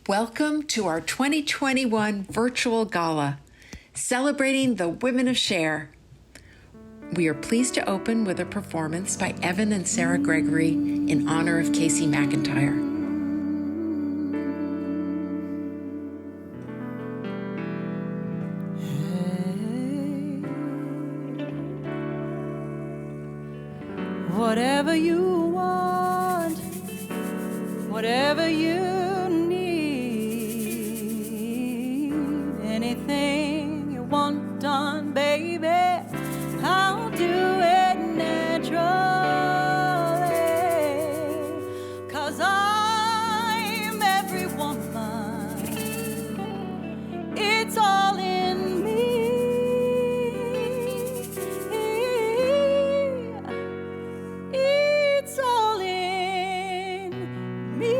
Welcome to our 2021 virtual gala, celebrating the women of Cher. We are pleased to open with a performance by Evan and Sarah Gregory in honor of Casey McIntyre. Whatever you want, whatever you need, anything you want done, baby, I'll do it naturally, 'cause I'm every woman, it's all in me. It's all in me.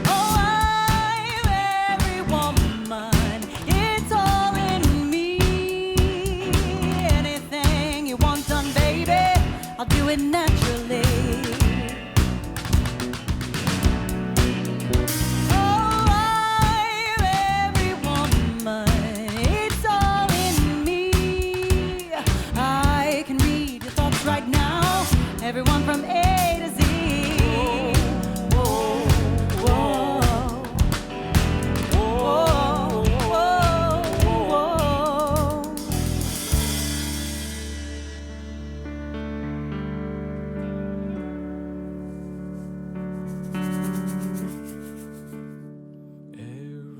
Oh, I'm every woman. It's all in me. Anything you want done, baby, I'll do it naturally. Oh, I'm every woman. It's all in me. I can read your thoughts right now. Everyone from A to Z. Whoa, whoa, whoa, whoa, whoa, whoa.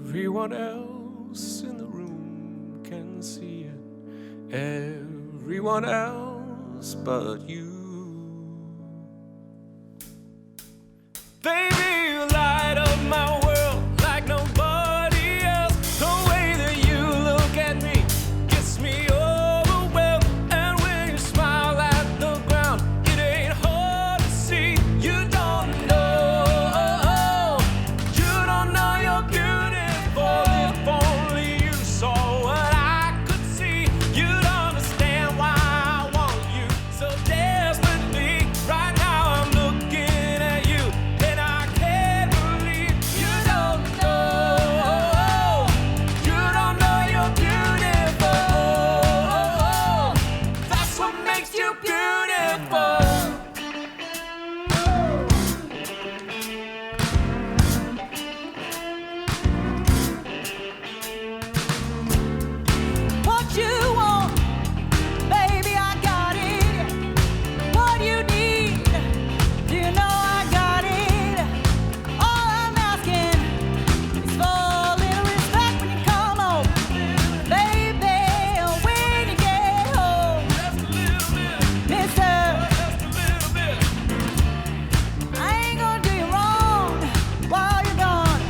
Everyone else in the room can see it. Everyone else but you. Baby, you light up my world like nobody else. The way that you look at me gets me overwhelmed. And when you smile at the ground, it ain't hard to see. You don't know you're beautiful. If only you saw what I could see, you'd understand why I want you so desperately. Right now I'm looking at you and I can't believe you don't know you're beautiful. That's what makes you beautiful. What you want, baby, I got it. What you need, do you know I got it? All I'm asking is for a little respect when you come home, baby. When you get home, mister, I ain't gonna do you wrong while you're gone.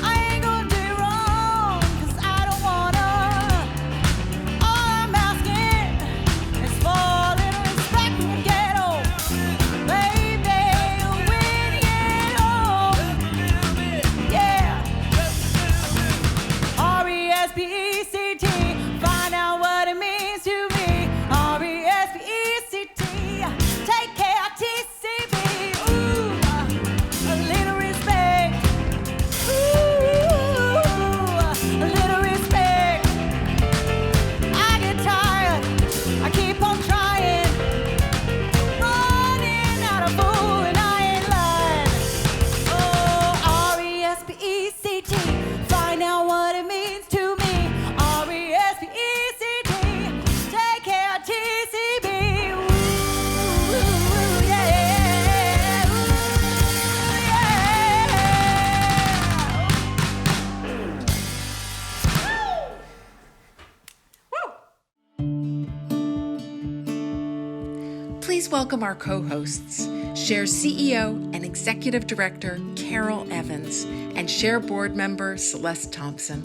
I ain't gonna do you wrong, 'cause I don't wanna. All I'm asking is for a little respect when you get home, baby. When you get home, yeah. R-E-S-P-E-C-T, find out what it means to me. R-E-S-P-E-C-T, take care, TCB. Ooh, a little respect. Ooh, a little respect. I get tired, I keep on trying, running out of food and I ain't lying. Oh, R-E-S-P-E-C-T, find out what it means to me. R-E-S-P-E-C-T, take care, TCB. Ooh, yeah. Ooh, yeah. Please welcome our co-hosts, Cher CEO and Executive Director Carol Evans, and Cher board member Celeste Thompson.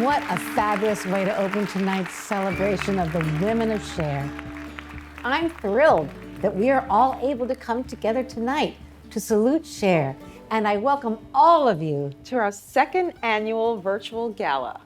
What a fabulous way to open tonight's celebration of the women of Cher. I'm thrilled that we are all able to come together tonight to salute Cher and I welcome all of you to our second annual virtual gala.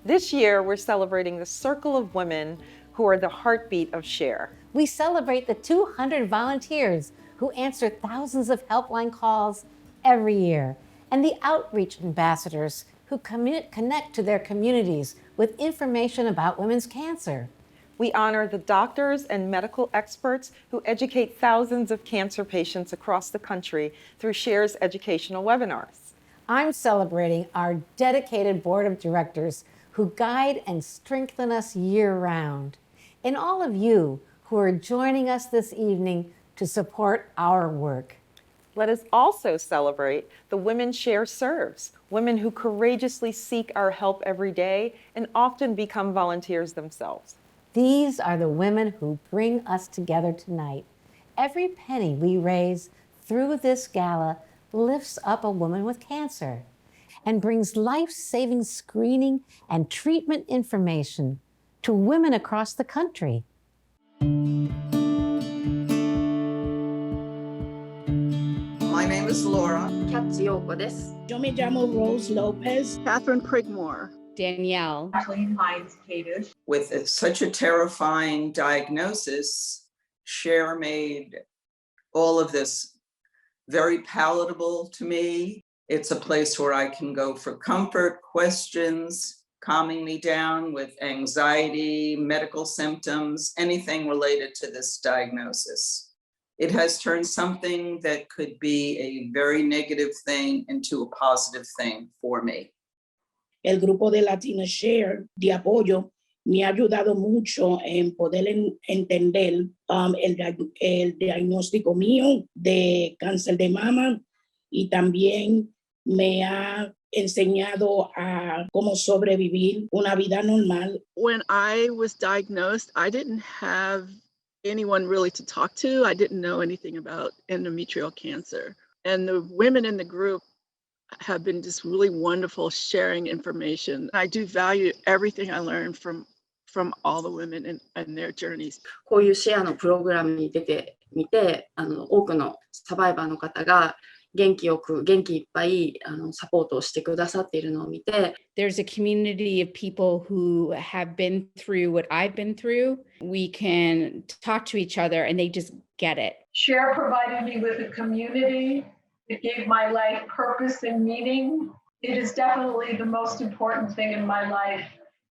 This year, we're celebrating the circle of women who are the heartbeat of SHARE. We celebrate the 200 volunteers who answer thousands of helpline calls every year, and the outreach ambassadors who connect to their communities with information about women's cancer. We honor the doctors and medical experts who educate thousands of cancer patients across the country through SHARE's educational webinars. I'm celebrating our dedicated board of directors who guide and strengthen us year-round, and all of you who are joining us this evening to support our work. Let us also celebrate the women SHARE serves, women who courageously seek our help every day and often become volunteers themselves. These are the women who bring us together tonight. Every penny we raise through this gala lifts up a woman with cancer and brings life-saving screening and treatment information to women across the country. My name is Laura. キャッチ陽子です。 Yo me llamo Rose Lopez. Catherine Prigmore. Danielle. Kathleen Hines-Cadish. With such a terrifying diagnosis, SHARE made all of this very palatable to me. It's a place where I can go for comfort, questions, calming me down with anxiety, medical symptoms, anything related to this diagnosis. It has turned something that could be a very negative thing into a positive thing for me. El grupo de Latina Share de apoyo me ha ayudado mucho en poder entender el diagnóstico mío de cáncer de mama y también me ha enseñado a cómo sobrevivir una vida normal. When I was diagnosed, I didn't have anyone really to talk to. I didn't know anything about endometrial cancer. And the women in the group have been just really wonderful sharing information. I do value everything I learned from all the women and their journeys. こういうシェアのプログラムに出てみて、多くのサバイバーの方が元気いっぱいサポートをしてくださっているのを見て、 There's a community of people who have been through what I've been through. We can talk to each other and they just get it. SHARE provided me with a community. It gave my life purpose and meaning. It is definitely the most important thing in my life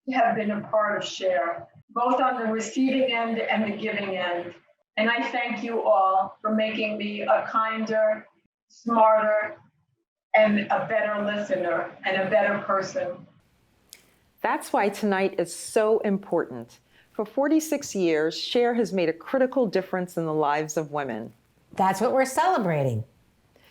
to have been a part of SHARE, both on the receiving end and the giving end. And I thank you all for making me a kinder, smarter, and a better listener and a better person. That's why tonight is so important. For 46 years, SHARE has made a critical difference in the lives of women. That's what we're celebrating.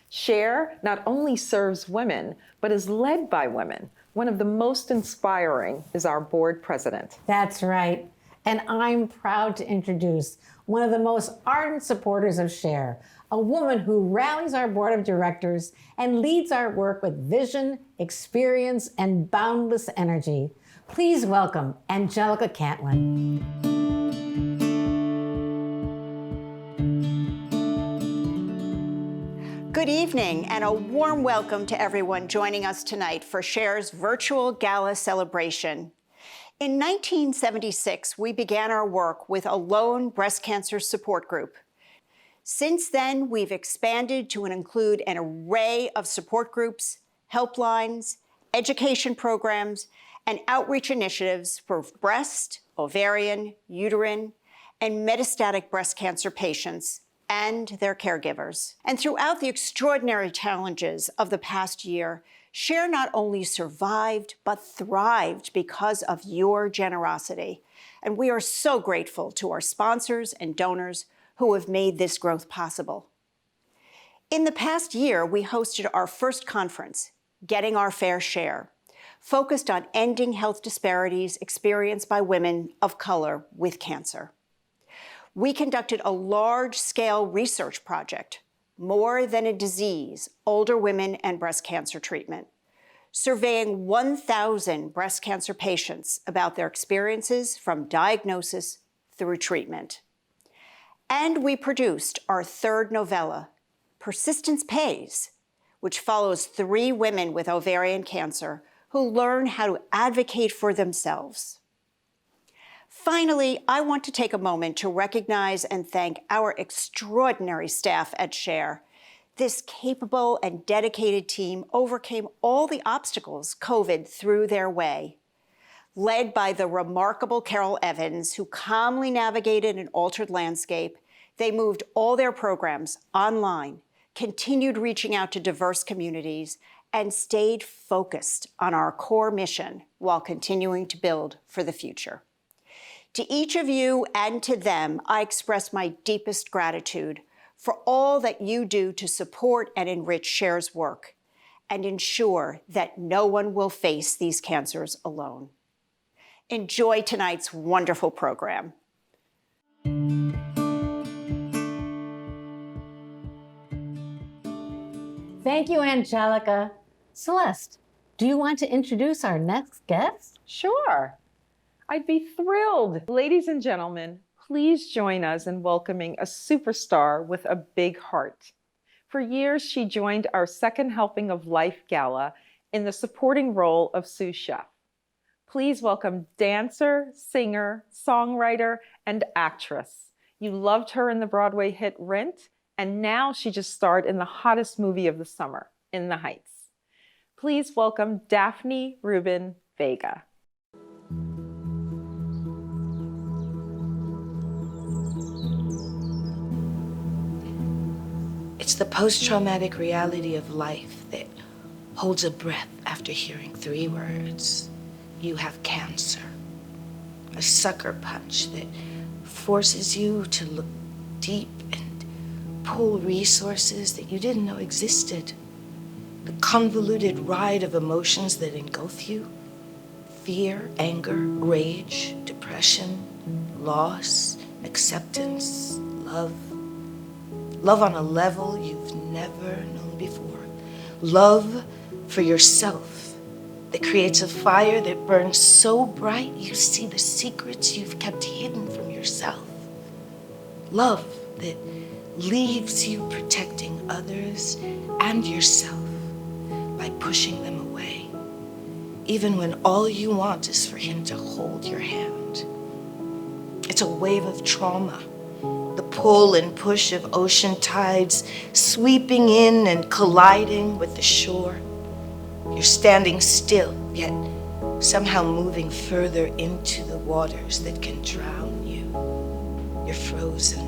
SHARE not only serves women, but is led by women. One of the most inspiring is our board president. That's right. And I'm proud to introduce one of the most ardent supporters of SHARE, a woman who rallies our board of directors and leads our work with vision, experience, and boundless energy. Please welcome Angelica Cantlin. Good evening and a warm welcome to everyone joining us tonight for SHARE's virtual gala celebration. In 1976, we began our work with a lone breast cancer support group. Since then, we've expanded to include an array of support groups, helplines, education programs, and outreach initiatives for breast, ovarian, uterine, and metastatic breast cancer patients and their caregivers. And throughout the extraordinary challenges of the past year, SHARE not only survived, but thrived because of your generosity. And we are so grateful to our sponsors and donors who have made this growth possible. In the past year, we hosted our first conference, Getting Our Fair Share, focused on ending health disparities experienced by women of color with cancer. We conducted a large-scale research project, More Than a Disease, Older Women and Breast Cancer Treatment, surveying 1,000 breast cancer patients about their experiences from diagnosis through treatment. And we produced our third novella, Persistence Pays, which follows 3 women with ovarian cancer who learn how to advocate for themselves. Finally, I want to take a moment to recognize and thank our extraordinary staff at SHARE. This capable and dedicated team overcame all the obstacles COVID threw their way. Led by the remarkable Carol Evans, who calmly navigated an altered landscape, they moved all their programs online, continued reaching out to diverse communities, and stayed focused on our core mission while continuing to build for the future. To each of you and to them, I express my deepest gratitude for all that you do to support and enrich SHARE's work and ensure that no one will face these cancers alone. Enjoy tonight's wonderful program. Thank you, Angelica. Celeste, do you want to introduce our next guest? Sure. I'd be thrilled. Ladies and gentlemen, please join us in welcoming a superstar with a big heart. For years, she joined our Second Helping of Life Gala in the supporting role of sous chef. Please welcome dancer, singer, songwriter, and actress. You loved her in the Broadway hit Rent, and now she just starred in the hottest movie of the summer, In the Heights. Please welcome Daphne Rubin Vega. It's the post-traumatic reality of life that holds a breath after hearing 3 words. You have cancer. A sucker punch that forces you to look deep and pull resources that you didn't know existed. The convoluted ride of emotions that engulf you. Fear, anger, rage, depression, loss, acceptance, love. Love on a level you've never known before. Love for yourself that creates a fire that burns so bright you see the secrets you've kept hidden from yourself. Love that leaves you protecting others and yourself by pushing them away, even when all you want is for him to hold your hand. It's a wave of trauma. The pull and push of ocean tides sweeping in and colliding with the shore. You're standing still, yet somehow moving further into the waters that can drown you. You're frozen,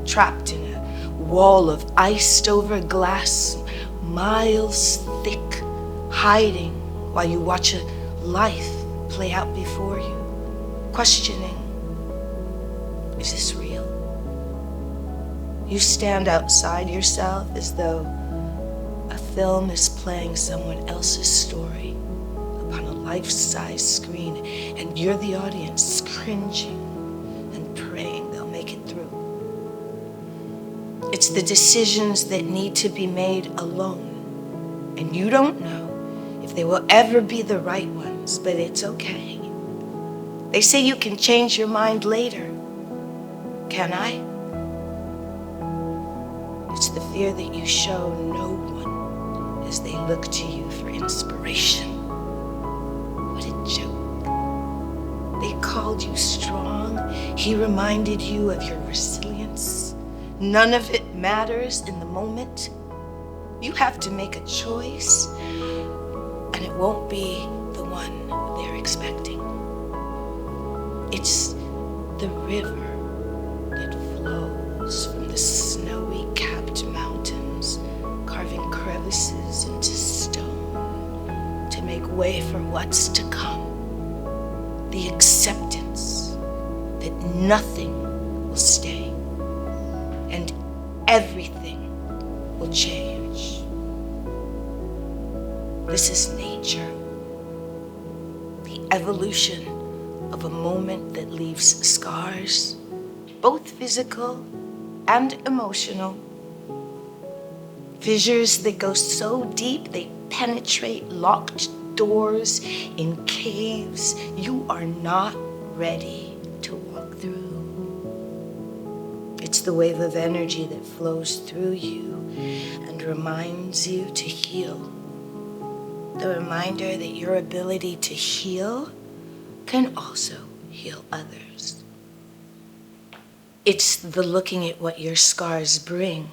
trapped in a wall of iced over glass, miles thick, hiding while you watch a life play out before you, questioning, is this real? You stand outside yourself as though a film is playing someone else's story upon a life-size screen, and you're the audience cringing and praying they'll make it through. It's the decisions that need to be made alone, and you don't know if they will ever be the right ones, but it's okay. They say you can change your mind later. Can I? It's the fear that you show no one as they look to you for inspiration. What a joke. They called you strong. He reminded you of your resilience. None of it matters in the moment. You have to make a choice, and it won't be the one they're expecting. It's the river that flows from the snowy capped mountains, carving crevices into stone to make way for what's to come. The acceptance that nothing will stay and everything will change. This is nature, the evolution of a moment that leaves scars, both physical and emotional. Fissures that go so deep they penetrate locked doors in caves you are not ready to walk through. It's the the wave of energy that flows through you and reminds you to heal. The reminder that your ability to heal can also heal others. It's the looking at what your scars bring,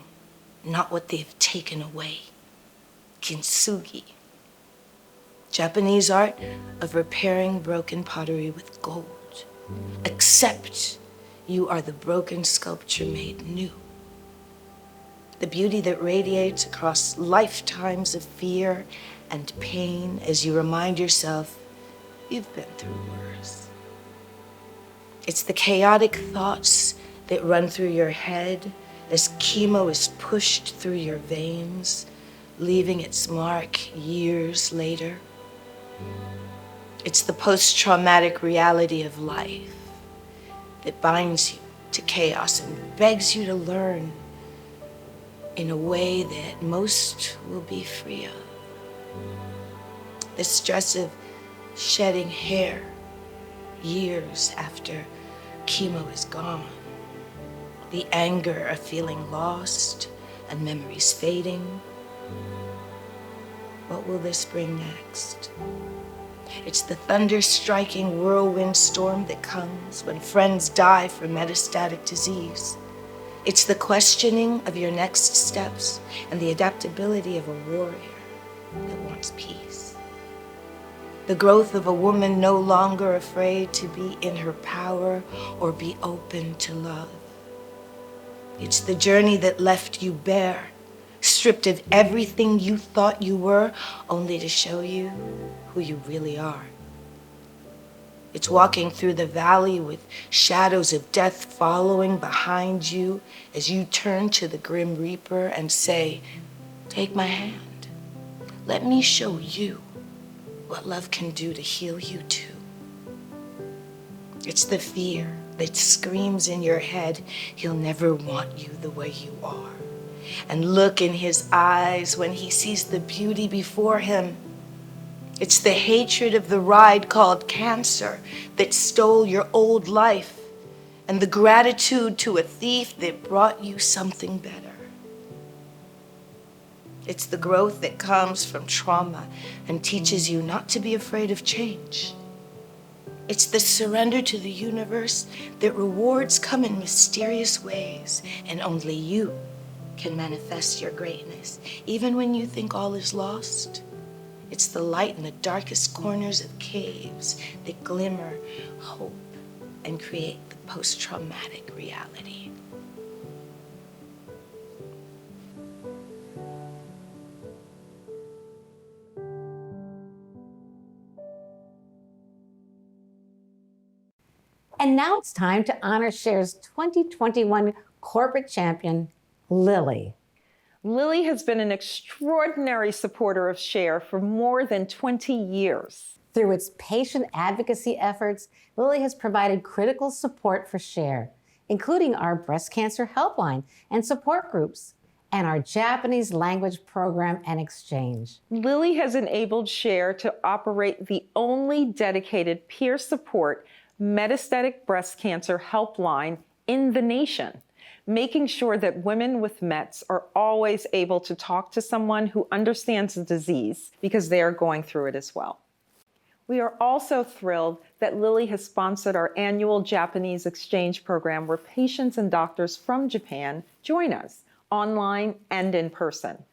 not what they've taken away. Kintsugi. Japanese art of repairing broken pottery with gold. Accept you are the broken sculpture made new. The beauty that radiates across lifetimes of fear and pain as you remind yourself you've been through worse. It's the chaotic thoughts that run through your head as chemo is pushed through your veins, leaving its mark years later. It's the post-traumatic reality of life that binds you to chaos and begs you to learn in a way that most will be free of. The stress of shedding hair years after chemo is gone. The anger of feeling lost and memories fading. What will this bring next? It's the thunder-striking whirlwind storm that comes when friends die from metastatic disease. It's the questioning of your next steps and the adaptability of a warrior that wants peace. The growth of a woman no longer afraid to be in her power or be open to love. It's the journey that left you bare, stripped of everything you thought you were, only to show you who you really are. It's walking through the valley with shadows of death following behind you as you turn to the Grim Reaper and say, "Take my hand. Let me show you what love can do to heal you too." It's the fear that screams in your head, he'll never want you the way you are. And look in his eyes when he sees the beauty before him. It's the hatred of the ride called cancer that stole your old life, and the gratitude to a thief that brought you something better. It's the growth that comes from trauma and teaches you not to be afraid of change. It's the surrender to the universe that rewards come in mysterious ways, and only you can manifest your greatness, even when you think all is lost. It's the light in the darkest corners of caves that glimmer hope and create the post-traumatic reality. And now it's time to honor Cher's 2021 corporate champion, Lily. Lily has been an extraordinary supporter of Cher for more than 20 years. Through its patient advocacy efforts, Lily has provided critical support for Cher, including our breast cancer helpline and support groups, and our Japanese language program and exchange. Lily has enabled Cher to operate the only dedicated peer support metastatic breast cancer helpline in the nation, making sure that women with METs are always able to talk to someone who understands the disease because they are going through it as well. We are also thrilled that Lily has sponsored our annual Japanese exchange program where patients and doctors from Japan join us, online and in person,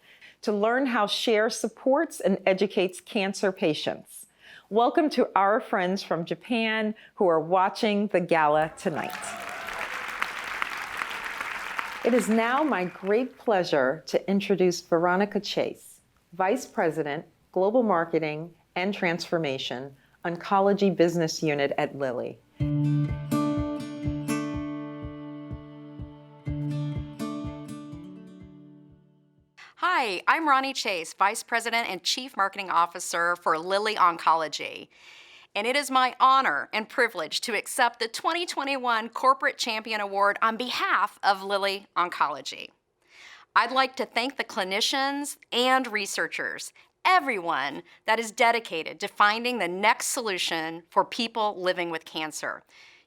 to learn how Cher supports and educates cancer patients. Welcome to our friends from Japan who are watching the gala tonight. It is now my great pleasure to introduce Veronica Chase, Vice President, Global Marketing and Transformation, Oncology Business Unit at Lilly. Hi, I'm Ronnie Chase, Vice President and Chief Marketing Officer for Lilly Oncology. And it is my honor and privilege to accept the 2021 Corporate Champion Award on behalf of Lilly Oncology. I'd like to thank the clinicians and researchers, everyone that is dedicated to finding the next solution for people living with cancer.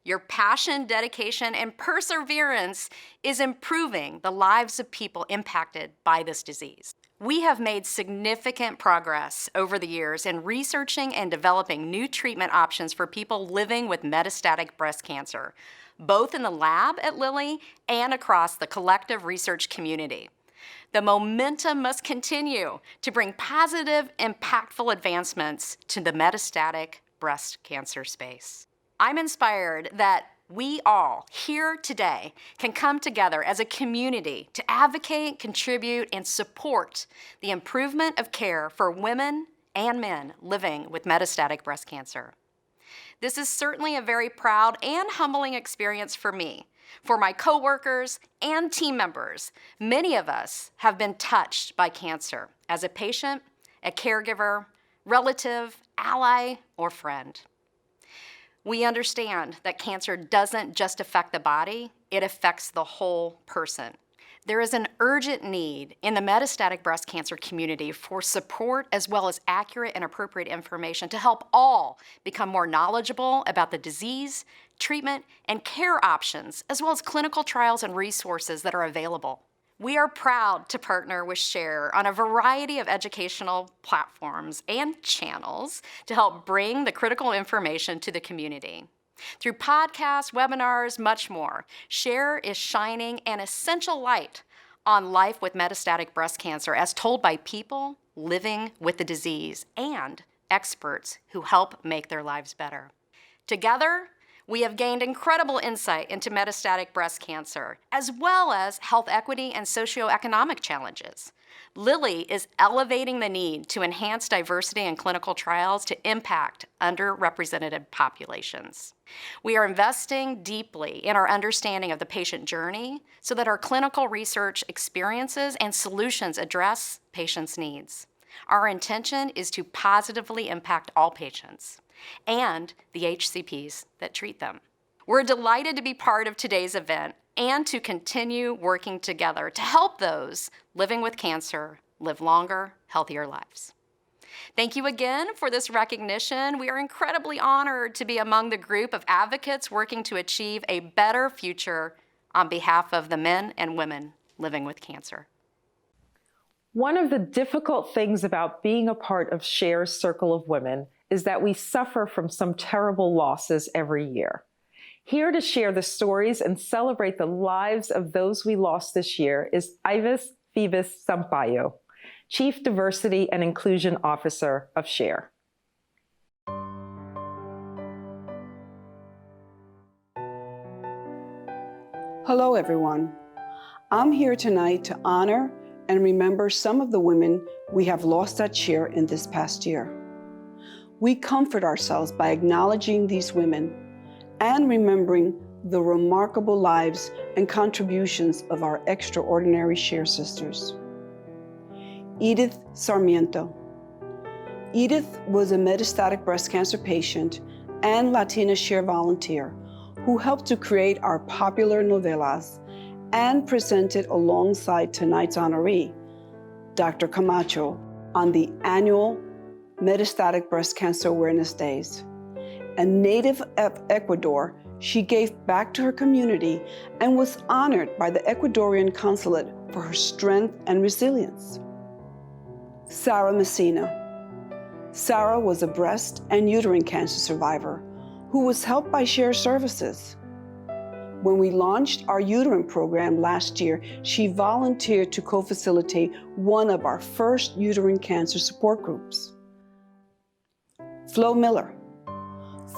Your passion, dedication, and perseverance is improving the lives of people impacted by this disease. We have made significant progress over the years in researching and developing new treatment options for people living with metastatic breast cancer, both in the lab at Lilly and across the collective research community. The momentum must continue to bring positive, impactful advancements to the metastatic breast cancer space. I'm inspired that we all here today can come together as a community to advocate, contribute, and support the improvement of care for women and men living with metastatic breast cancer. This is certainly a very proud and humbling experience for me, for my coworkers and team members. Many of us have been touched by cancer as a patient, a caregiver, relative, ally, or friend. We understand that cancer doesn't just affect the body, it affects the whole person. There is an urgent need in the metastatic breast cancer community for support as well as accurate and appropriate information to help all become more knowledgeable about the disease, treatment, and care options, as well as clinical trials and resources that are available. We are proud to partner with Share on a variety of educational platforms and channels to help bring the critical information to the community. Through podcasts, webinars, much more, Share is shining an essential light on life with metastatic breast cancer as told by people living with the disease and experts who help make their lives better. Together, we have gained incredible insight into metastatic breast cancer, as well as health equity and socioeconomic challenges. Lilly is elevating the need to enhance diversity in clinical trials to impact underrepresented populations. We are investing deeply in our understanding of the patient journey so that our clinical research experiences and solutions address patients' needs. Our intention is to positively impact all patients and the HCPs that treat them. We're delighted to be part of today's event and to continue working together to help those living with cancer live longer, healthier lives. Thank you again for this recognition. We are incredibly honored to be among the group of advocates working to achieve a better future on behalf of the men and women living with cancer. One of the difficult things about being a part of Share's Circle of Women is that we suffer from some terrible losses every year. Here to share the stories and celebrate the lives of those we lost this year is Edith Sampaio, Chief Diversity and Inclusion Officer of Share. Hello, everyone. I'm here tonight to honor and remember some of the women we have lost at Share in this past year. We comfort ourselves by acknowledging these women and remembering the remarkable lives and contributions of our extraordinary Share sisters. Edith Sarmiento. Edith was a metastatic breast cancer patient and Latina Share volunteer who helped to create our popular novelas and presented alongside tonight's honoree, Dr. Camacho, on the annual Metastatic Breast Cancer Awareness Days. A native of Ecuador, she gave back to her community and was honored by the Ecuadorian consulate for her strength and resilience. Sara Messina. Sara was a breast and uterine cancer survivor who was helped by Share Services. When we launched our uterine program last year, she volunteered to co-facilitate one of our first uterine cancer support groups. Flo Miller.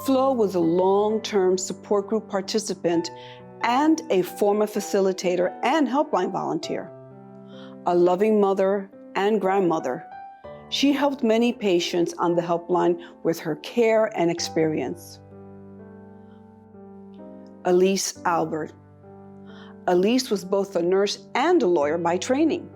Flo was a long-term support group participant and a former facilitator and helpline volunteer. A loving mother and grandmother, she helped many patients on the helpline with her care and experience. Elise Alpert. Elise was both a nurse and a lawyer by training.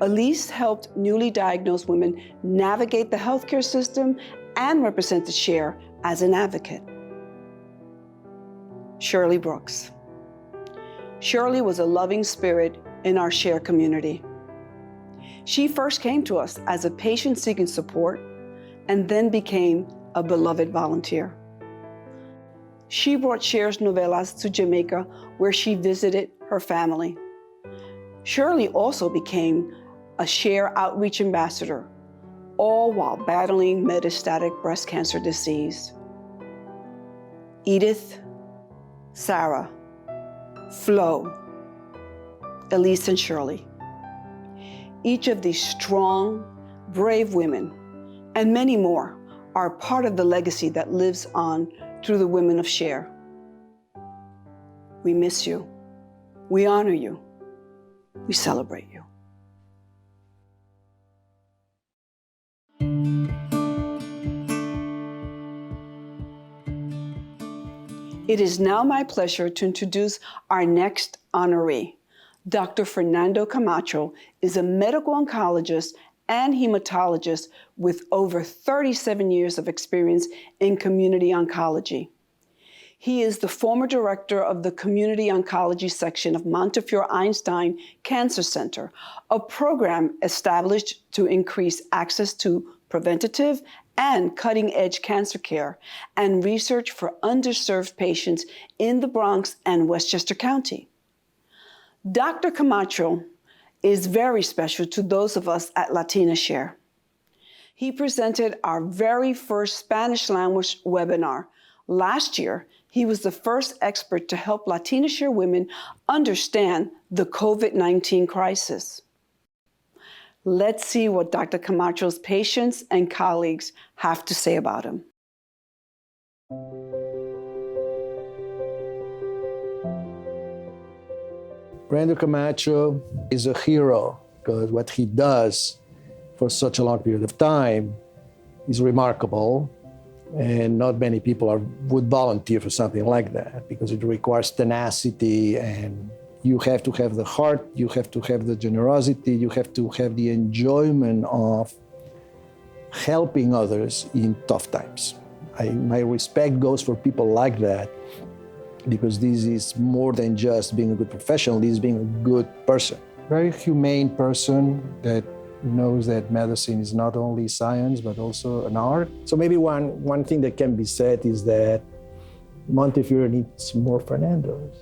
Elise helped newly diagnosed women navigate the healthcare system and represented Share as an advocate. Shirley Brooks. Shirley was a loving spirit in our Share community. She first came to us as a patient seeking support and then became a beloved volunteer. She brought Cher's novelas to Jamaica, where she visited her family. Shirley also became a Cher outreach ambassador, all while battling metastatic breast cancer disease. Edith, Sara, Flo, Elise, and Shirley. Each of these strong, brave women, and many more, are part of the legacy that lives on through the women of Cher. We miss you. We honor you. We celebrate you. It is now my pleasure to introduce our next honoree. Dr. Fernando Camacho is a medical oncologist and hematologist with over 37 years of experience in community oncology. He is the former director of the Community Oncology section of Montefiore Einstein Cancer Center, a program established to increase access to preventative and cutting-edge cancer care and research for underserved patients in the Bronx and Westchester County. Dr. Camacho is very special to those of us at Latina Cher. He presented our very first Spanish language webinar. Last year, he was the first expert to help Latina Cher women understand the COVID-19 crisis. Let's see what Dr. Camacho's patients and colleagues have to say about him. Brando Camacho is a hero because what he does for such a long period of time is remarkable, and not many people would volunteer for something like that because it requires tenacity, and you have to have the heart, you have to have the generosity, you have to have the enjoyment of helping others in tough times. My respect goes for people like that, because this is more than just being a good professional, this is being a good person. Very humane person that knows that medicine is not only science, but also an art. So maybe one thing that can be said is that Montefiore needs more Fernandos.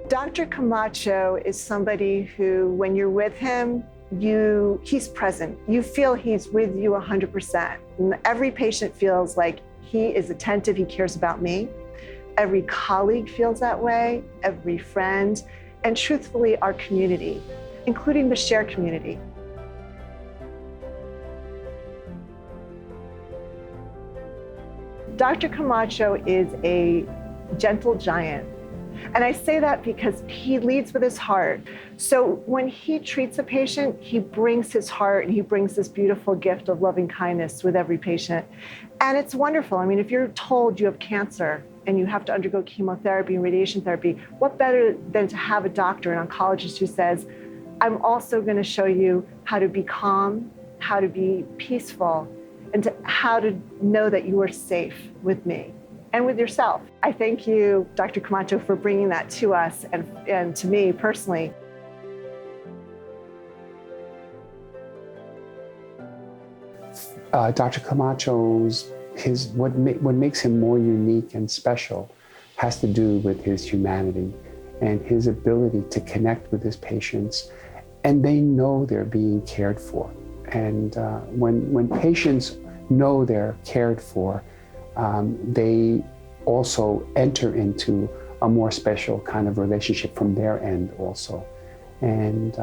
Dr. Camacho is somebody who, when you're with him, he's present. You feel he's with you 100%. And every patient feels like he is attentive, he cares about me. Every colleague feels that way, every friend, and truthfully, our community, including the Cher community. Dr. Camacho is a gentle giant. And I say that because he leads with his heart. So when he treats a patient, he brings his heart and he brings this beautiful gift of loving kindness with every patient. And it's wonderful. I mean, if you're told you have cancer and you have to undergo chemotherapy and radiation therapy, what better than to have a doctor, an oncologist who says, I'm also going to show you how to be calm, how to be peaceful, and how to know that you are safe with me and with yourself. I thank you, Dr. Camacho, for bringing that to us and to me personally. Dr. Camacho's, what makes him more unique and special has to do with his humanity and his ability to connect with his patients, and they know they're being cared for. And when patients know they're cared for, they also enter into a more special kind of relationship from their end also. And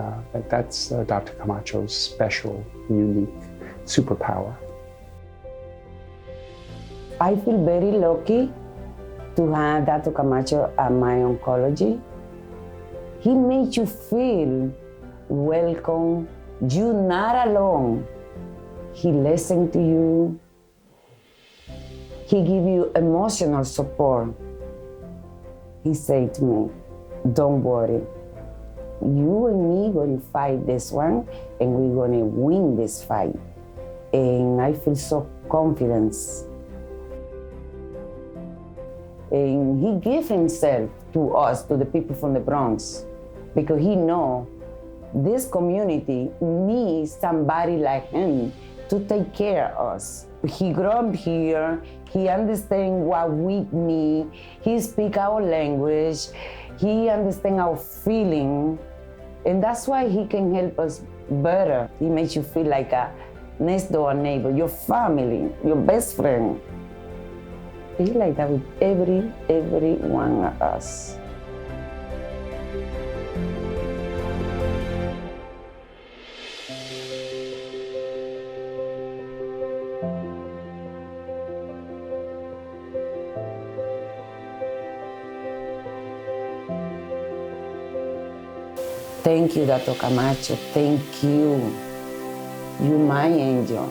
that's Dr. Camacho's special, unique superpower. I feel very lucky to have Dr. Camacho at my oncology. He makes you feel welcome. You're not alone. He listens to you. He gives you emotional support. He said to me, don't worry. You and me going to fight this one, and we're going to win this fight. And I feel so confident. And he gives himself to us, to the people from the Bronx, because he knows this community needs somebody like him to take care of us. he grew up here, he understands what we need, he speaks our language, he understands our feeling, and that's why he can help us better. He makes you feel like a next door neighbor, your family, your best friend. He's like that with every one of us. Thank you, Dr. Camacho. Thank you. You're my angel.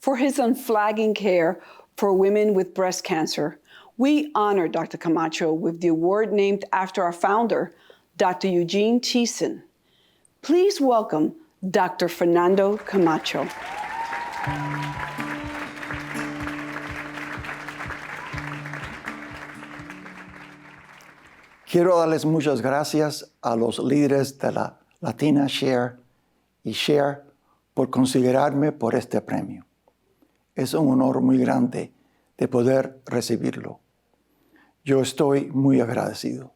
For his unflagging care for women with breast cancer, we honor Dr. Camacho with the award named after our founder, Dr. Eugene Thiessen. Please welcome Dr. Fernando Camacho. Quiero darles muchas gracias a los líderes de la Latina Share y Share por considerarme por este premio. Es un honor muy grande de poder recibirlo. Yo estoy muy agradecido.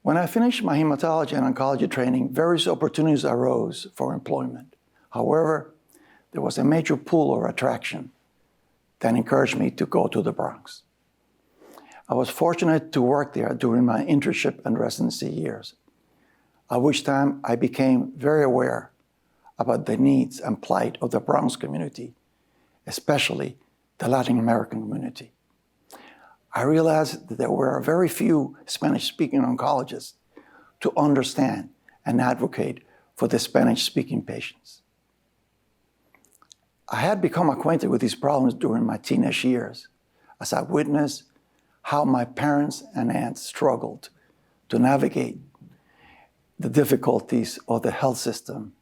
When I finished my hematology and oncology training, various opportunities arose for employment. However, there was a major pull or attraction that encouraged me to go to the Bronx. I was fortunate to work there during my internship and residency years, at which time I became very aware about the needs and plight of the Bronx community, especially the Latin American community. I realized that there were very few Spanish-speaking oncologists to understand and advocate for the Spanish-speaking patients. I had become acquainted with these problems during my teenage years, as I witnessed how my parents and aunts struggled to navigate the difficulties of the health system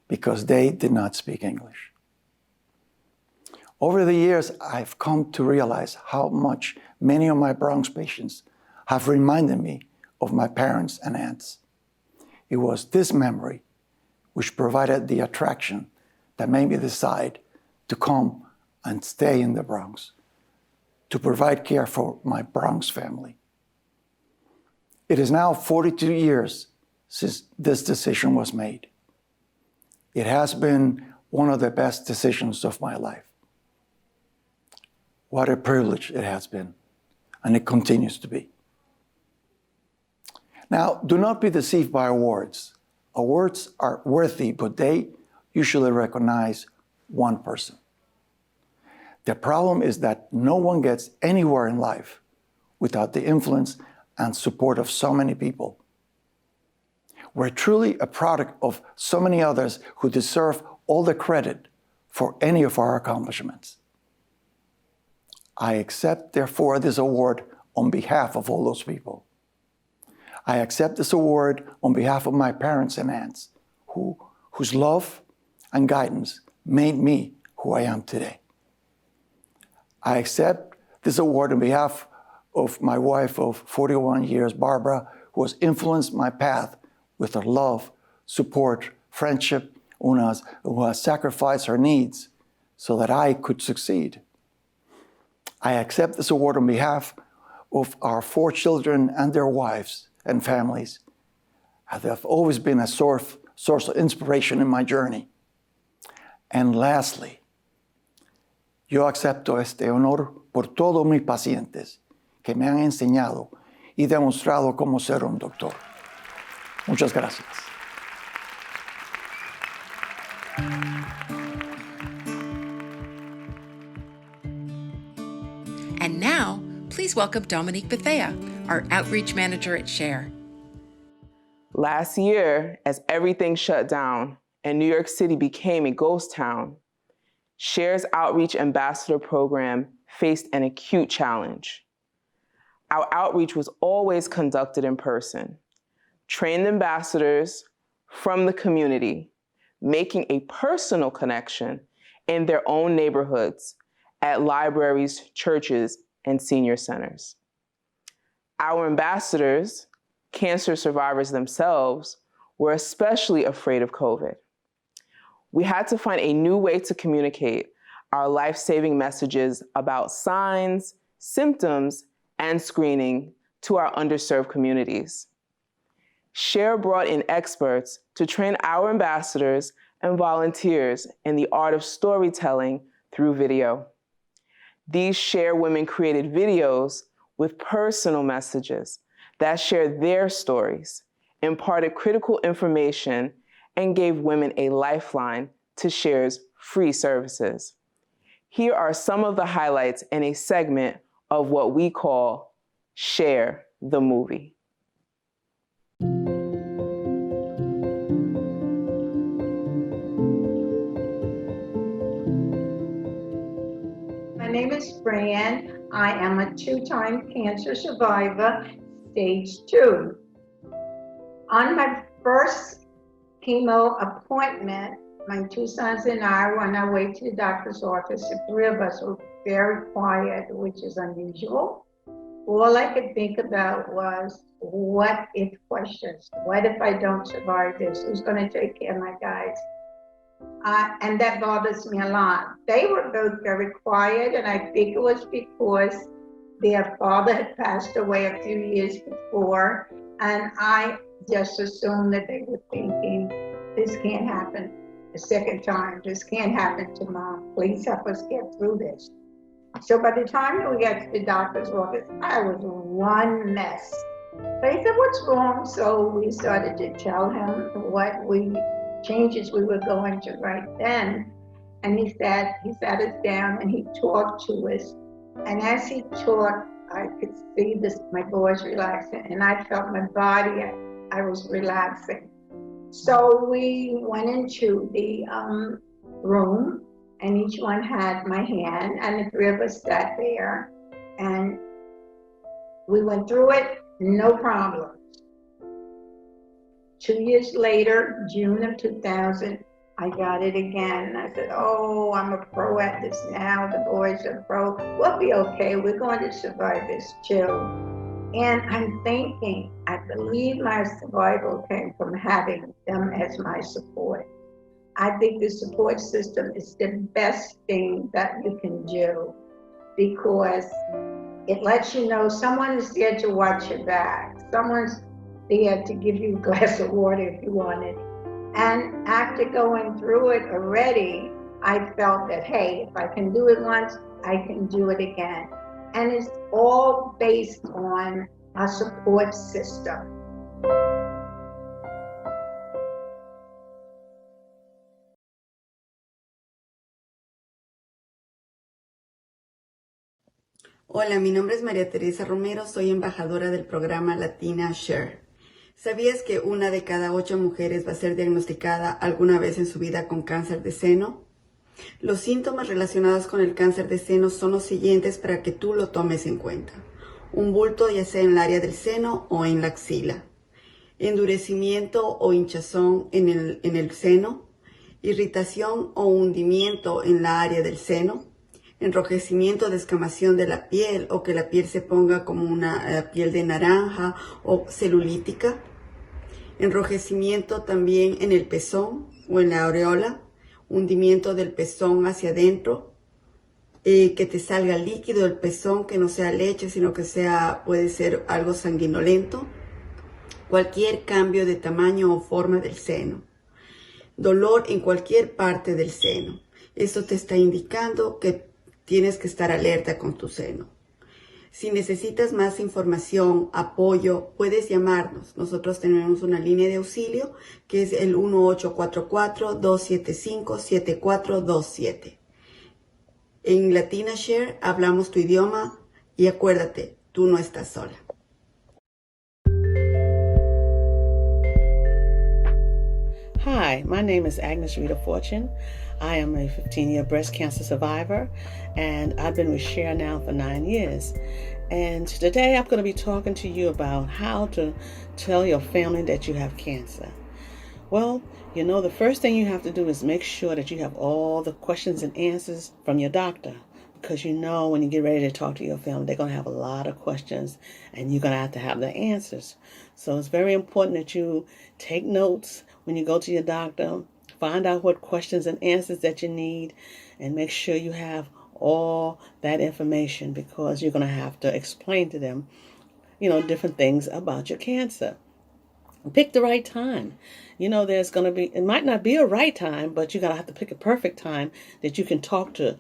because they did not speak English. Over the years, I've come to realize how much many of my Bronx patients have reminded me of my parents and aunts. It was this memory which provided the attraction that made me decide to come and stay in the Bronx, to provide care for my Bronx family. It is now 42 years since this decision was made. It has been one of the best decisions of my life. What a privilege it has been, and it continues to be. Now, do not be deceived by awards. Awards are worthy, but they usually recognize one person. The problem is that no one gets anywhere in life without the influence and support of so many people. We're truly a product of so many others who deserve all the credit for any of our accomplishments. I accept, therefore, this award on behalf of all those people. I accept this award on behalf of my parents and aunts, whose love and guidance made me who I am today. I accept this award on behalf of my wife of 41 years, Barbara, who has influenced my path with her love, support, friendship, who has sacrificed her needs so that I could succeed. I accept this award on behalf of our 4 children and their wives and families. They have always been a source of inspiration in my journey. And lastly, yo acepto este honor por todos mis pacientes que me han enseñado y demostrado cómo ser un doctor. Muchas gracias. And now, please welcome Dominique Bethea, our outreach manager at SHARE. Last year, as everything shut down and New York City became a ghost town, SHARE's Outreach Ambassador Program faced an acute challenge. Our outreach was always conducted in person. Trained ambassadors from the community, making a personal connection in their own neighborhoods, at libraries, churches, and senior centers. Our ambassadors, cancer survivors themselves, were especially afraid of COVID. We had to find a new way to communicate our life-saving messages about signs, symptoms, and screening to our underserved communities. Share brought in experts to train our ambassadors and volunteers in the art of storytelling through video. These Share women created videos with personal messages that shared their stories, imparted critical information, and gave women a lifeline to Share's free services. Here are some of the highlights in a segment of what we call Share the Movie. My name is Fran. I am a two-time cancer survivor, stage 2. On my first chemo appointment, my 2 sons and I were on our way to the doctor's office. The 3 of us were very quiet, which is unusual. All I could think about was, what if questions? What if I don't survive this? Who's going to take care of my guys? And that bothers me a lot. They were both very quiet, and I think it was because their father had passed away a few years before, and I just assumed that they were thinking, this can't happen a second time. This can't happen to Mom. Please help us get through this. So by the time that we got to the doctor's office, I was one mess. They said, what's wrong? So we started to tell him what changes we were going to right then. And he sat us down and he talked to us. And as he talked, I could see my voice relaxing, and I felt my body, I was relaxing. So we went into the room, and each one had my hand, and the 3 of us sat there, and we went through it, no problem. 2 years later, June of 2000, I got it again. I said, oh, I'm a pro at this now. The boys are pro. We'll be okay. We're going to survive this too. And I'm thinking, I believe my survival came from having them as my support. I think the support system is the best thing that you can do, because it lets you know someone is there to watch your back. Someone's there to give you a glass of water if you want it. And after going through it already, I felt that, hey, if I can do it once, I can do it again. And it's all based on a support system. Hola, mi nombre es María Teresa Romero, soy embajadora del programa Latina Share. ¿Sabías que 1 de cada 8 mujeres va a ser diagnosticada alguna vez en su vida con cáncer de seno? Los síntomas relacionados con el cáncer de seno son los siguientes para que tú lo tomes en cuenta. Un bulto ya sea en el área del seno o en la axila. Endurecimiento o hinchazón en el seno. Irritación o hundimiento en la área del seno. Enrojecimiento, descamación de la piel, o que la piel se ponga como una piel de naranja o celulítica. Enrojecimiento también en el pezón o en la aureola. Hundimiento del pezón hacia adentro. Que te salga líquido del pezón, que no sea leche, sino que puede ser algo sanguinolento. Cualquier cambio de tamaño o forma del seno. Dolor en cualquier parte del seno. Esto te está indicando que tienes que estar alerta con tu seno. Si necesitas más información, apoyo, puedes llamarnos. Nosotros tenemos una línea de auxilio que es el 1844-275-7427. En Latina Share hablamos tu idioma y acuérdate, tú no estás sola. Hi, my name is Agnes Rita Fortune. I am a 15-year breast cancer survivor, and I've been with Share now for 9 years. And today I'm going to be talking to you about how to tell your family that you have cancer. Well, you know, the first thing you have to do is make sure that you have all the questions and answers from your doctor because you know when you get ready to talk to your family, they're going to have a lot of questions and you're going to have the answers. So it's very important that you take notes when you go to your doctor, find out what questions and answers that you need, and make sure you have all that information, because you're going to have to explain to them, different things about your cancer. Pick the right time. There's going to be, it might not be a right time, but you're going to have to pick a perfect time that you can talk to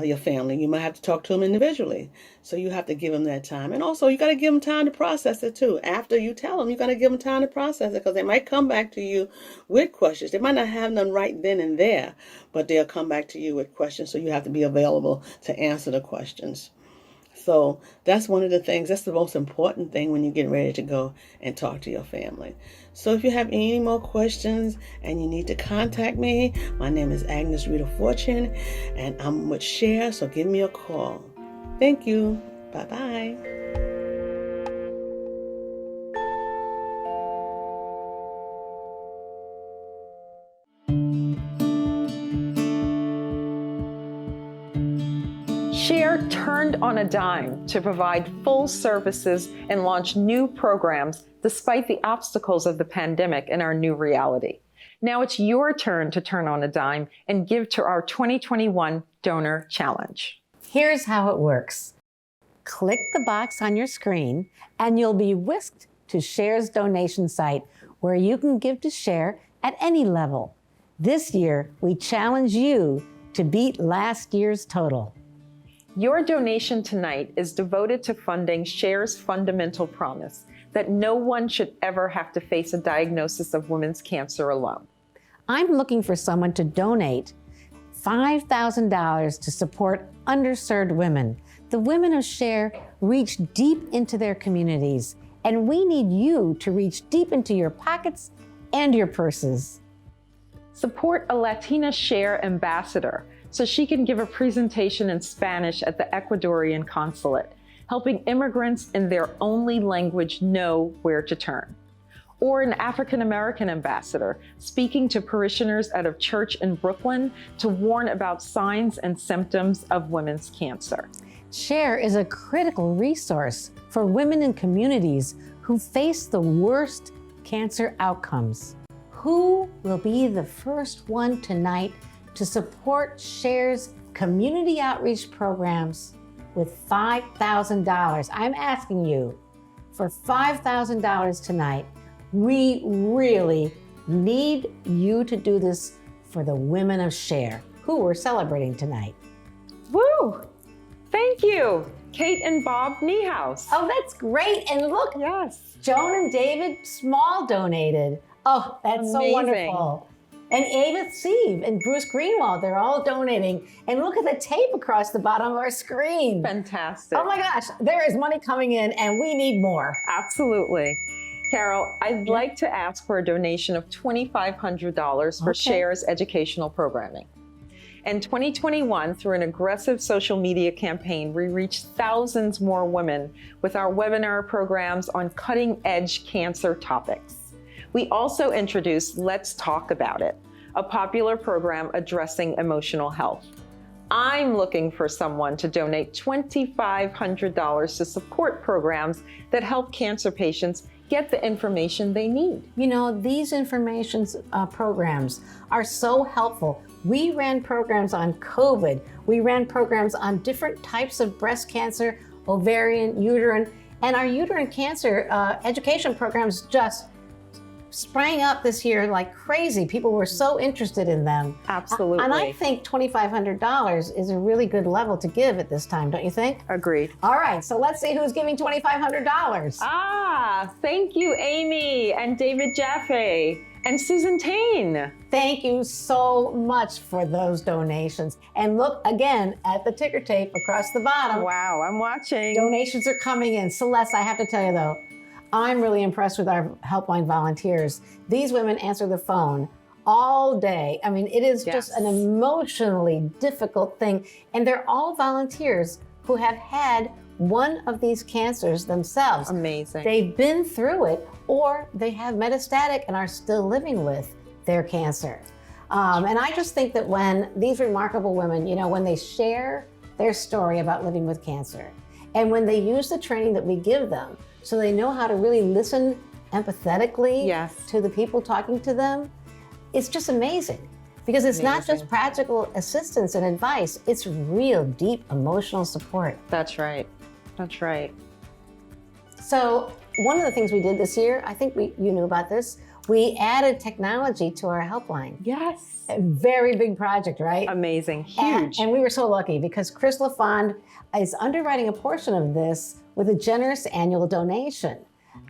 your family. You might have to talk to them individually. So you have to give them that time. And also you got to give them time to process it too. After you tell them, you got to give them time to process it, because they might come back to you with questions. They might not have none right then and there, but they'll come back to you with questions. So you have to be available to answer the questions. So that's one of the things, that's the most important thing when you get ready to go and talk to your family. So if you have any more questions and you need to contact me, my name is Agnes Rita Fortune and I'm with Share, so give me a call. Thank you. Bye-bye. Share turned on a dime to provide full services and launch new programs despite the obstacles of the pandemic and our new reality. Now it's your turn to turn on a dime and give to our 2021 Donor Challenge. Here's how it works. Click the box on your screen and you'll be whisked to Share's donation site, where you can give to Share at any level. This year, we challenge you to beat last year's total. Your donation tonight is devoted to funding Share's fundamental promise that no one should ever have to face a diagnosis of women's cancer alone. I'm looking for someone to donate $5,000 to support underserved women. The women of Share reach deep into their communities, and we need you to reach deep into your pockets and your purses. Support a Latina Share ambassador so she can give a presentation in Spanish at the Ecuadorian consulate, helping immigrants in their only language know where to turn. Or an African American ambassador speaking to parishioners at a church in Brooklyn to warn about signs and symptoms of women's cancer. Share is a critical resource for women in communities who face the worst cancer outcomes. Who will be the first one tonight to support Share's community outreach programs with $5,000? I'm asking you for $5,000 tonight. We really need you to do this for the women of Share, who we're celebrating tonight. Woo! Thank you, Kate and Bob Niehaus. Oh, that's great. And look, yes, Joan and David Small donated. Oh, that's amazing. So wonderful. And Edith Sieve and Bruce Greenwald, they're all donating. And look at the tape across the bottom of our screen. Fantastic. Oh my gosh, there is money coming in and we need more. Absolutely. Carol, I'd like to ask for a donation of $2,500 for Share's educational programming. In 2021, through an aggressive social media campaign, we reached thousands more women with our webinar programs on cutting-edge cancer topics. We also introduced Let's Talk About It, a popular program addressing emotional health. I'm looking for someone to donate $2,500 to support programs that help cancer patients get the information they need. You know, these information programs are so helpful. We ran programs on COVID. We ran programs on different types of breast cancer, ovarian, uterine, and our uterine cancer education programs just sprang up this year like crazy. People were so interested in them. Absolutely. And I think $2,500 is a really good level to give at this time, don't you think? Agreed. All right, so let's see who's giving $2,500. Thank you, Amy and David Jaffe and Susan Tain. Thank you so much for those donations. And look again at the ticker tape across the bottom. Wow, I'm watching. Donations are coming in. Celeste, I have to tell you though, I'm really impressed with our Helpline volunteers. These women answer the phone all day. I mean, it is just an emotionally difficult thing. And they're all volunteers who have had one of these cancers themselves. Amazing. They've been through it, or they have metastatic and are still living with their cancer. And I just think that when these remarkable women, you know, when they share their story about living with cancer. And when they use the training that we give them, so they know how to really listen empathetically to the people talking to them, it's just amazing. Because it's not just practical assistance and advice, it's real deep emotional support. That's right. That's right. So one of the things we did this year, I think you knew about this, we added technology to our helpline. Yes. A very big project, right? Amazing, huge. And we were so lucky because Chris LaFond is underwriting a portion of this with a generous annual donation.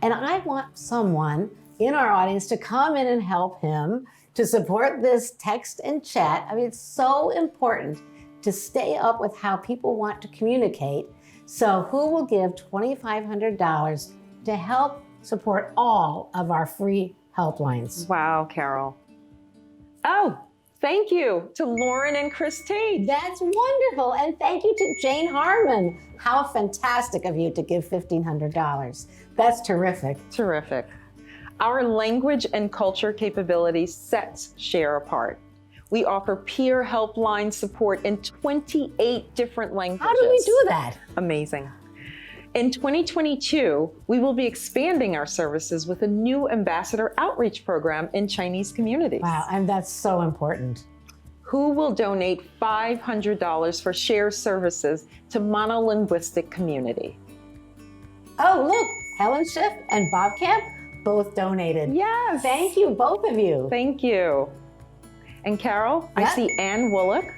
And I want someone in our audience to come in and help him to support this text and chat. I mean, it's so important to stay up with how people want to communicate. So who will give $2,500 to help support all of our free helplines? Wow, Carol. Oh, thank you to Lauren and Christine. That's wonderful. And thank you to Jane Harmon. How fantastic of you to give $1,500. That's terrific. Terrific. Our language and culture capability sets Share apart. We offer peer helpline support in 28 different languages. How do we do that? Amazing. In 2022, we will be expanding our services with a new ambassador outreach program in Chinese communities. Wow, and that's so important. Who will donate $500 for Share services to monolinguistic community? Oh, look, Helen Schiff and Bob Camp both donated. Yes. Thank you, both of you. Thank you. And Carol, I see Ann Woollock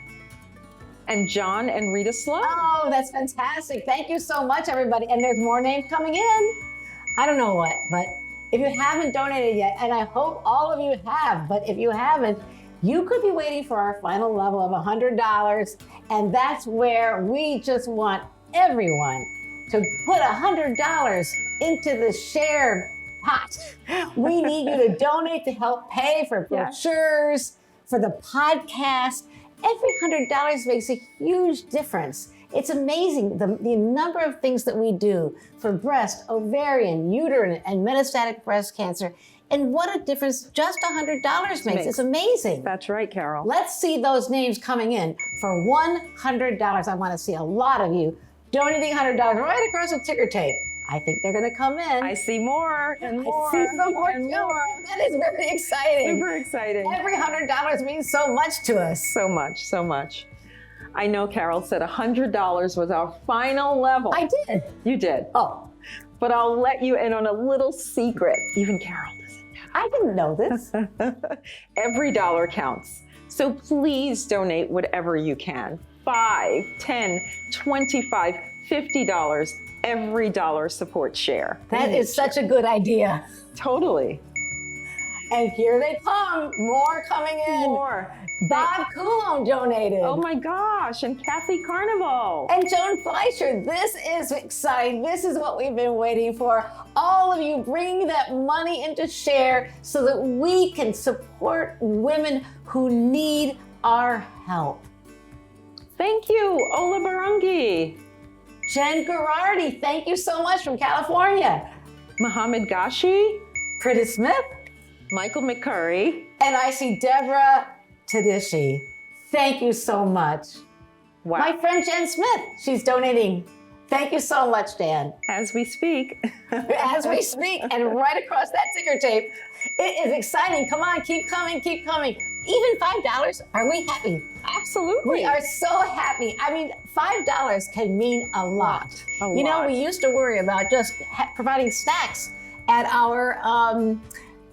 and John and Rita Sloan. Oh, that's fantastic. Thank you so much, everybody. And there's more names coming in. I don't know what, but if you haven't donated yet, and I hope all of you have, but if you haven't, you could be waiting for our final level of $100. And that's where we just want everyone to put $100 into the Share pot. We need you to donate to help pay for brochures, for the podcast. Every $100 makes a huge difference. It's amazing the number of things that we do for breast, ovarian, uterine, and metastatic breast cancer. And what a difference just $100 makes. It's amazing. That's right, Carol. Let's see those names coming in for $100. I want to see a lot of you donating $100 right across the ticker tape. I think they're going to come in. I see more and more. I see some more and too. more. That is very exciting. Super exciting. Every $100 means so much to us. So much, so much. I know Carol said $100 was our final level. I did. You did. Oh. But I'll let you in on a little secret. Even Carol doesn't know. I didn't know this. Every dollar counts. So please donate whatever you can. $5, $10, $25, $50. Every dollar supports Share. That is such a good idea. Totally. And here they come. More coming in. More. Bob Coulomb donated. Oh my gosh. And Kathy Carnival. And Joan Fleischer. This is exciting. This is what we've been waiting for. All of you bringing that money into Share so that we can support women who need our help. Thank you, Ola Barangi. Jen Girardi, thank you so much from California. Mohammed Gashi. Pretty Smith. Michael McCurry. And I see Deborah Tadishi. Thank you so much. Wow. My friend Jen Smith, she's donating. Thank you so much, Dan. As we speak. As we speak, and right across that ticker tape. It is exciting. Come on, keep coming, keep coming. Even $5, are we happy? Absolutely. We are so happy. I mean, $5 can mean a lot. You know, we used to worry about just providing snacks at our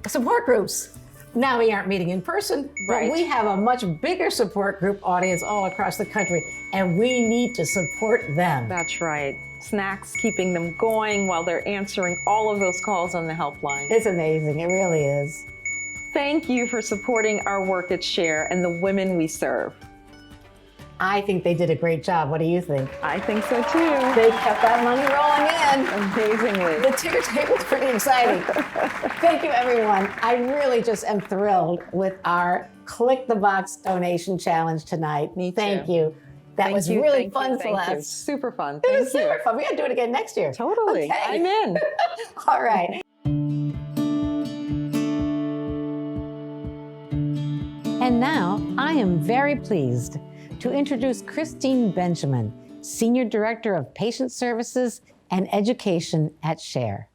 support groups. Now we aren't meeting in person, but we have a much bigger support group audience all across the country, and we need to support them. That's right. Snacks, keeping them going while they're answering all of those calls on the helpline. It's amazing. It really is. Thank you for supporting our work at Share and the women we serve. I think they did a great job. What do you think? I think so too. They kept that money rolling in. Amazingly. The ticker tape was pretty exciting. Thank you, everyone. I really just am thrilled with our Click the Box donation challenge tonight. Me too. Thank you. That was really fun for us. Super fun. It was super fun. We got to do it again next year. Totally. Okay. I'm in. All right. And now I am very pleased to introduce Christine Benjamin, Senior Director of Patient Services and Education at Share.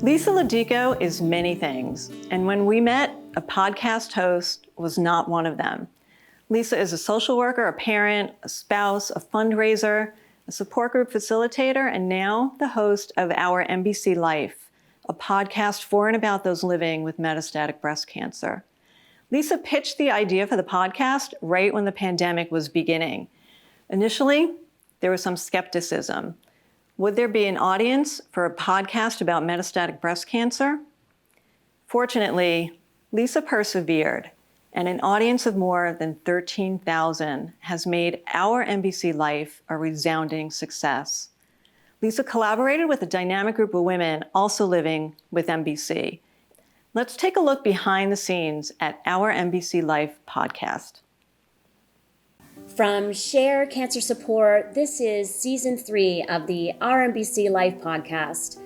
Lisa Ladico is many things, and when we met, a podcast host was not one of them. Lisa is a social worker, a parent, a spouse, a fundraiser, a support group facilitator, and now the host of Our MBC Life, a podcast for and about those living with metastatic breast cancer. Lisa pitched the idea for the podcast right when the pandemic was beginning. Initially, there was some skepticism. Would there be an audience for a podcast about metastatic breast cancer? Fortunately, Lisa persevered, and an audience of more than 13,000 has made Our MBC Life a resounding success. Lisa collaborated with a dynamic group of women also living with MBC. Let's take a look behind the scenes at Our MBC Life podcast. From Share Cancer Support, this is Season 3 of the Our MBC Life podcast,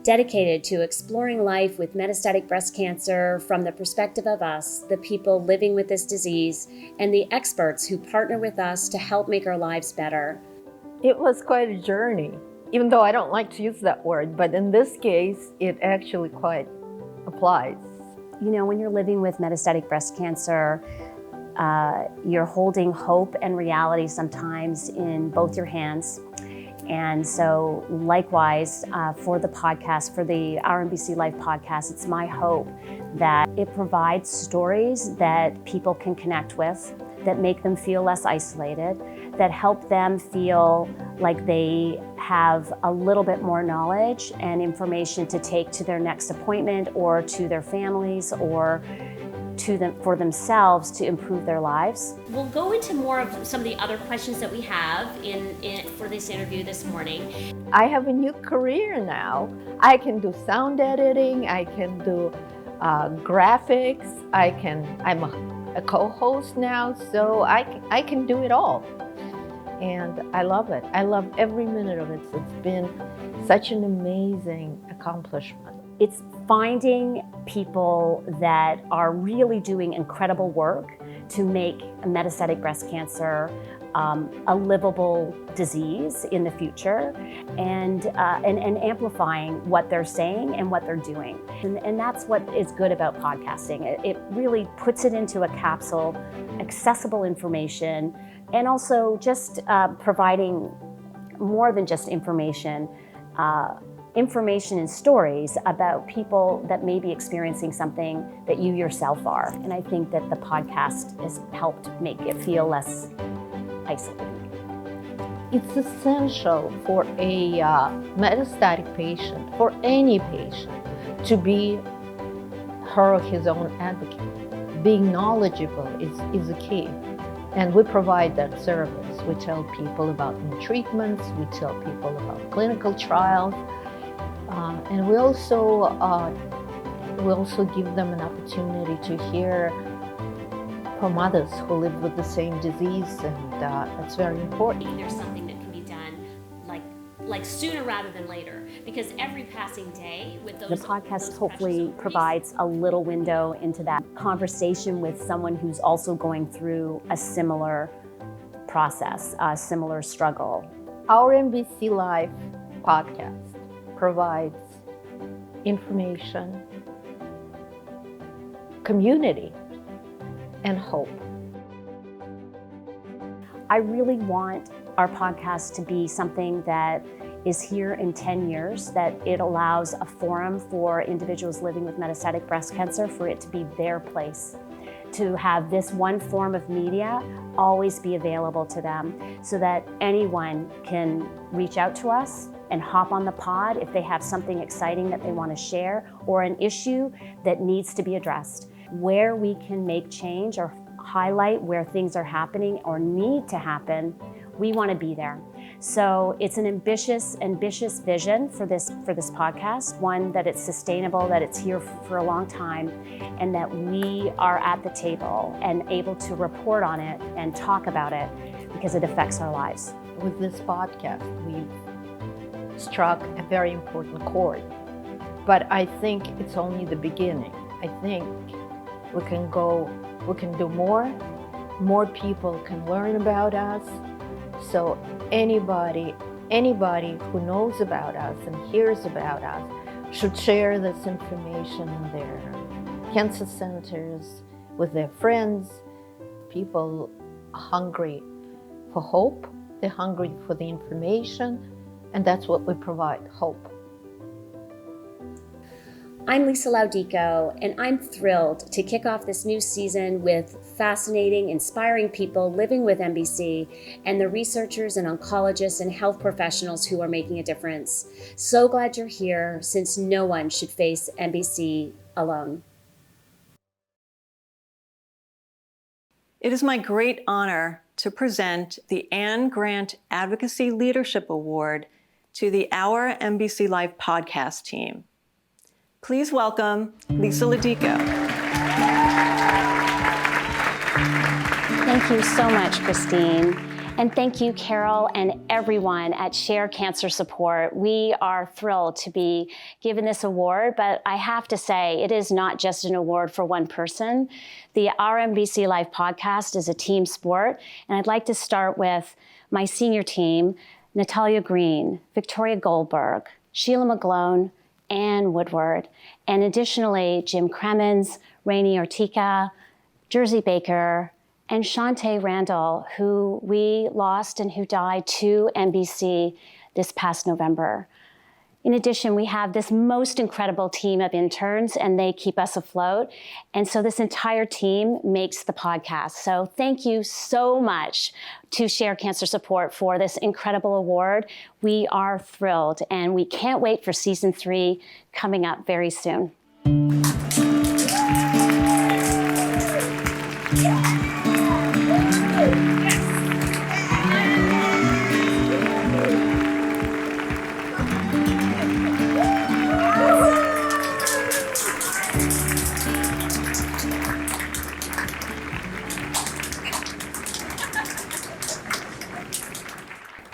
dedicated to exploring life with metastatic breast cancer from the perspective of us, the people living with this disease, and the experts who partner with us to help make our lives better. It was quite a journey, even though I don't like to use that word, but in this case, it actually quite applies. You know, when you're living with metastatic breast cancer, you're holding hope and reality sometimes in both your hands. And so likewise, for the podcast, for the Our MBC Life podcast, it's my hope that it provides stories that people can connect with, that make them feel less isolated, that help them feel like they have a little bit more knowledge and information to take to their next appointment or to their families or to them for themselves to improve their lives. We'll go into more of some of the other questions that we have for this interview this morning. I have a new career now. I can do sound editing, I can do graphics, I'm a co-host now, so I can do it all. And I love it. I love every minute of it. It's been such an amazing accomplishment. It's finding people that are really doing incredible work to make metastatic breast cancer a livable disease in the future, and amplifying what they're saying and what they're doing. And that's what is good about podcasting. It really puts it into a capsule, accessible information, and also just providing more than just information and stories about people that may be experiencing something that you yourself are. And I think that the podcast has helped make it feel less isolated. It's essential for a metastatic patient, for any patient, to be her or his own advocate. Being knowledgeable is a key. And we provide that service. We tell people about new treatments, we tell people about clinical trials, and we also give them an opportunity to hear from others who live with the same disease, and that's very important. There's something that can be done like sooner rather than later, because every passing day with those... The podcast hopefully provides a little window into that conversation with someone who's also going through a similar process, a similar struggle. Our MBC Life podcast provides information, community, and hope. I really want our podcast to be something that is here in 10 years, that it allows a forum for individuals living with metastatic breast cancer, for it to be their place, to have this one form of media always be available to them, so that anyone can reach out to us and hop on the pod if they have something exciting that they want to share or an issue that needs to be addressed. Where we can make change or highlight where things are happening or need to happen, we want to be there. So it's an ambitious vision for this podcast, one that it's sustainable, that it's here for a long time, and that we are at the table and able to report on it and talk about it because it affects our lives. With this podcast, we've struck a very important chord, but I think it's only the beginning. I think we can do more people can learn about us. So anybody who knows about us and hears about us should share this information in their cancer centers, with their friends. People are hungry for hope, they're hungry for the information, and that's what we provide, hope. I'm Lisa Laudico, and I'm thrilled to kick off this new season with fascinating, inspiring people living with MBC and the researchers and oncologists and health professionals who are making a difference. So glad you're here, since no one should face MBC alone. It is my great honor to present the Anne Grant Advocacy Leadership Award to the Our MBC Life podcast team. Please welcome Lisa Laudico. Thank you so much, Christine. And thank you, Carol, and everyone at Share Cancer Support. We are thrilled to be given this award, but I have to say, it is not just an award for one person. The Our MBC Life podcast is a team sport, and I'd like to start with my senior team, Natalia Green, Victoria Goldberg, Sheila McGlone, Ann Woodward, and additionally, Jim Cremens, Rainey Ortica, Jersey Baker, and Shantae Randall, who we lost and who died to MBC this past November. In addition, we have this most incredible team of interns, and they keep us afloat. And so this entire team makes the podcast. So thank you so much to Share Cancer Support for this incredible award. We are thrilled, and we can't wait for season 3 coming up very soon.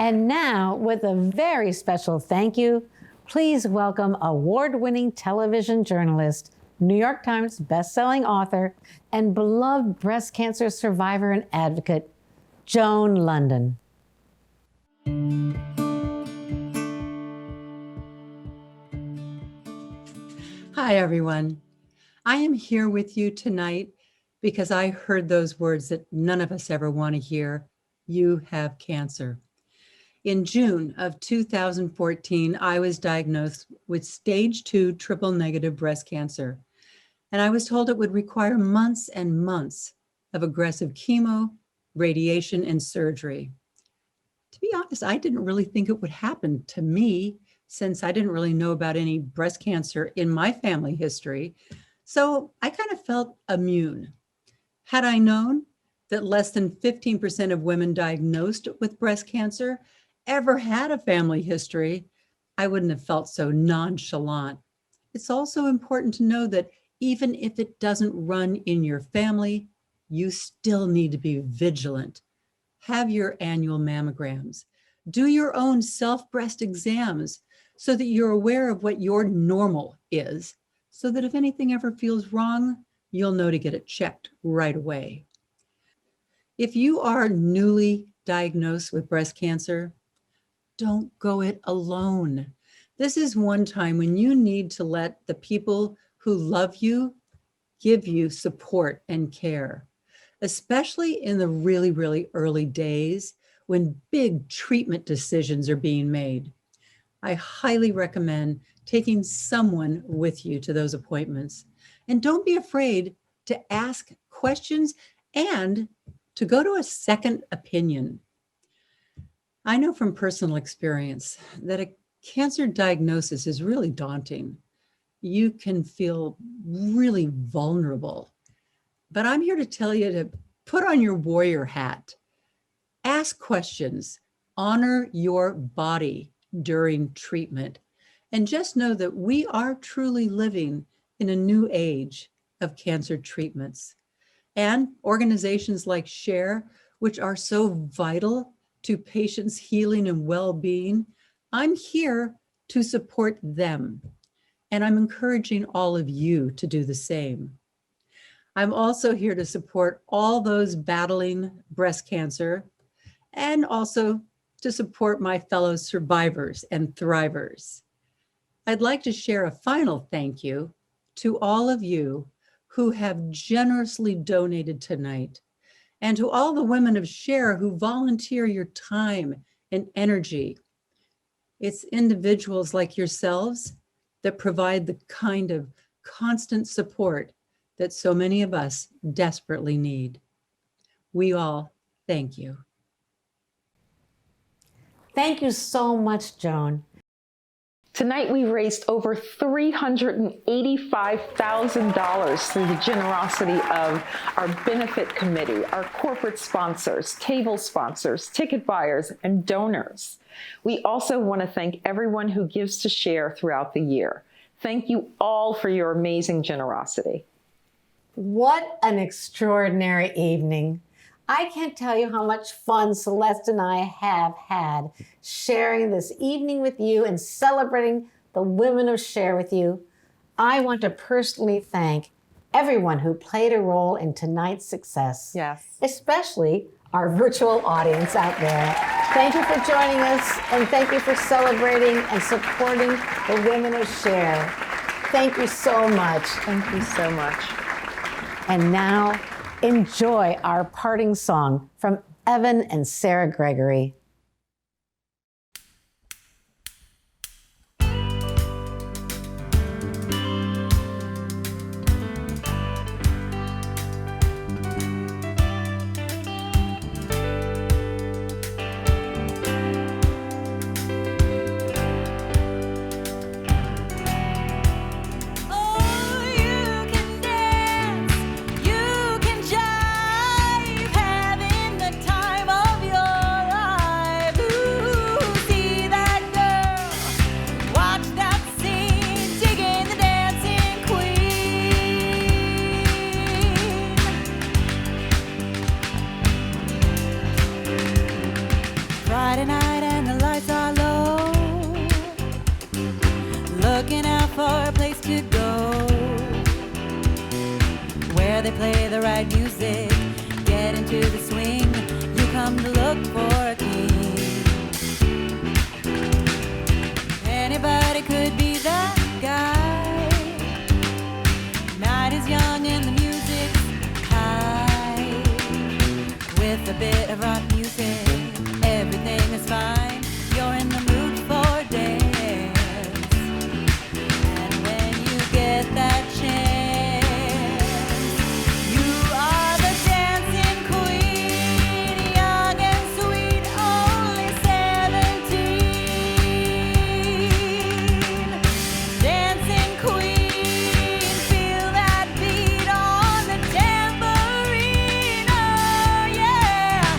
And now, with a very special thank you, please welcome award-winning television journalist, New York Times bestselling author, and beloved breast cancer survivor and advocate, Joan London. Hi, everyone. I am here with you tonight because I heard those words that none of us ever want to hear. You have cancer. In June of 2014, I was diagnosed with stage 2 triple-negative breast cancer, and I was told it would require months and months of aggressive chemo, radiation, and surgery. To be honest, I didn't really think it would happen to me, since I didn't really know about any breast cancer in my family history, so I kind of felt immune. Had I known that less than 15% of women diagnosed with breast cancer ever had a family history, I wouldn't have felt so nonchalant. It's also important to know that even if it doesn't run in your family, you still need to be vigilant. Have your annual mammograms. Do your own self-breast exams so that you're aware of what your normal is, so that if anything ever feels wrong, you'll know to get it checked right away. If you are newly diagnosed with breast cancer, don't go it alone. This is one time when you need to let the people who love you give you support and care, especially in the really, really early days when big treatment decisions are being made. I highly recommend taking someone with you to those appointments. And don't be afraid to ask questions and to go to a second opinion. I know from personal experience that a cancer diagnosis is really daunting. You can feel really vulnerable. But I'm here to tell you to put on your warrior hat. Ask questions. Honor your body during treatment. And just know that we are truly living in a new age of cancer treatments. And organizations like SHARE, which are so vital to patients' healing and well-being, I'm here to support them. And I'm encouraging all of you to do the same. I'm also here to support all those battling breast cancer and also to support my fellow survivors and thrivers. I'd like to share a final thank you to all of you who have generously donated tonight, and to all the women of SHARE who volunteer your time and energy. It's individuals like yourselves that provide the kind of constant support that so many of us desperately need. We all thank you. Thank you so much, Joan. Tonight, we raised over $385,000 through the generosity of our benefit committee, our corporate sponsors, table sponsors, ticket buyers, and donors. We also want to thank everyone who gives to SHARE throughout the year. Thank you all for your amazing generosity. What an extraordinary evening. I can't tell you how much fun Celeste and I have had sharing this evening with you and celebrating the women of SHARE with you. I want to personally thank everyone who played a role in tonight's success. Yes. Especially our virtual audience out there. Thank you for joining us, and thank you for celebrating and supporting the women of SHARE. Thank you so much. Thank you so much. And now, enjoy our parting song from Evan and Sarah Gregory. Friday night and the lights are low, looking out for a place to go, where they play the right music, get into the swing, you come to look for a king. Anybody could be that guy, night is young and the music's high, with a bit of rock music. Everything is fine, you're in the mood for dance. And when you get that chance, you are the dancing queen, young and sweet, only 17. Dancing queen, feel that beat on the tambourine, oh yeah.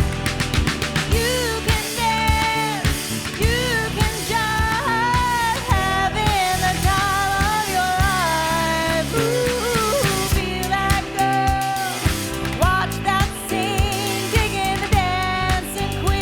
You can dance, you can jive, having the time of your life. Ooh, feel that girl, watch that scene, digging the dancing queen.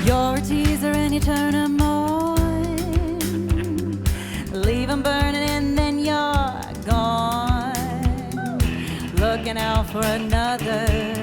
You're a teaser and you turn 'em on, leave 'em burning and then you're gone, looking out for another.